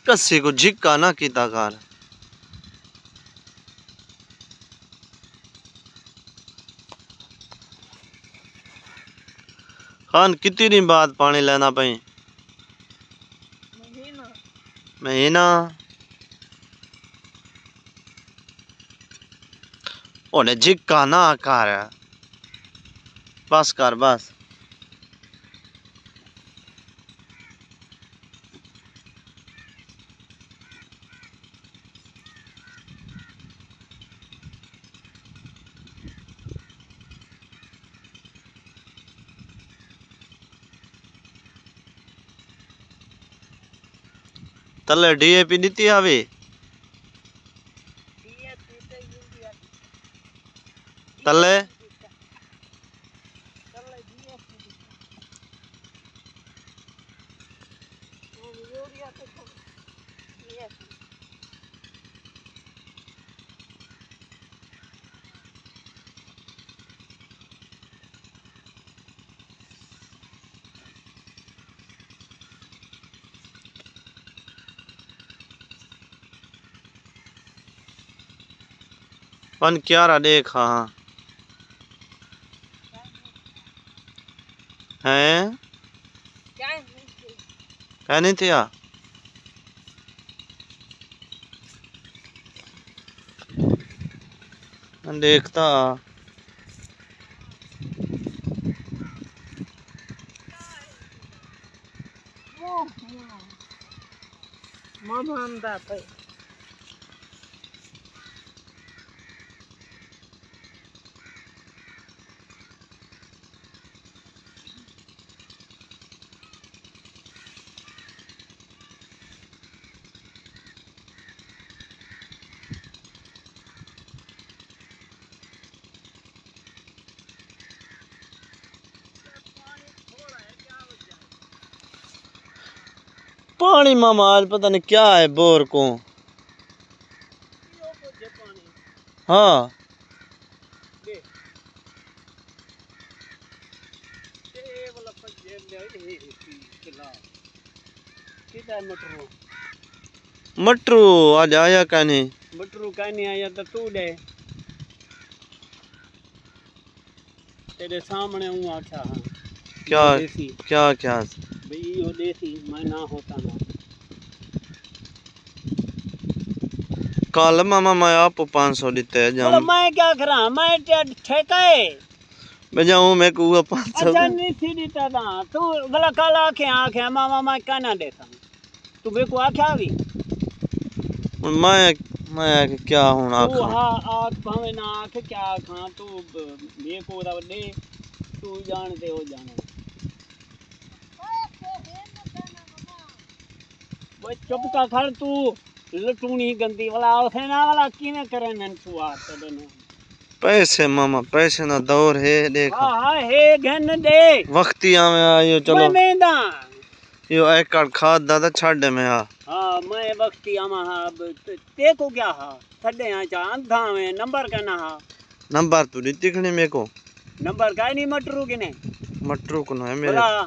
कस्सी को झिक्का ना कीता कर। खान कितनी दिन बाद पानी लेना पई? महीना। ओने झिक्का ना कर, बस कर बस। तले डीएपी नीति आवे तले पन क्या रहा देख। हाँ हैं क्या नहीं थे यार। देखता पानी मामा आज पता नहीं क्या है बोर को। हाँ मटरू आज आया कहने। मटरू कहने आया तो तू दे तेरे सामने हूँ। अच्छा हाँ क्या क्या क्या भाई यो देसी मैं ना होता ना। कल मामा मैं आप 500 देते हैं बोलो मैं क्या करा मैं ठेका है मैं जाऊँ मैं को 500। अच्छा नहीं सी देता था तू बोला कल आखे आखे मामा मैं कहना देता तू मेरे को आखे आवी मैं क्या हूँ ना तू हाँ आख भावे ना आखे क्या खा तू मेरे को दे तू जानते हो जाने वो चुप का खड़ तू लटूनी गंदी वाला सेना वाला किने करे नन तू आ तदन पैसे मामा पैसे ना दौर है देख। हां हे घन दे वक्ती आवे आयो चलो मैं दा यो एक कार्ड खाद दादा छाड़े में हां मैं वक्ती आमा हां ते को क्या हां छड़े आ चा अंधा में नंबर कहना हां नंबर तू दिखने मेरे को नंबर काई नहीं मटरू किने मटरू को है मेरे बोला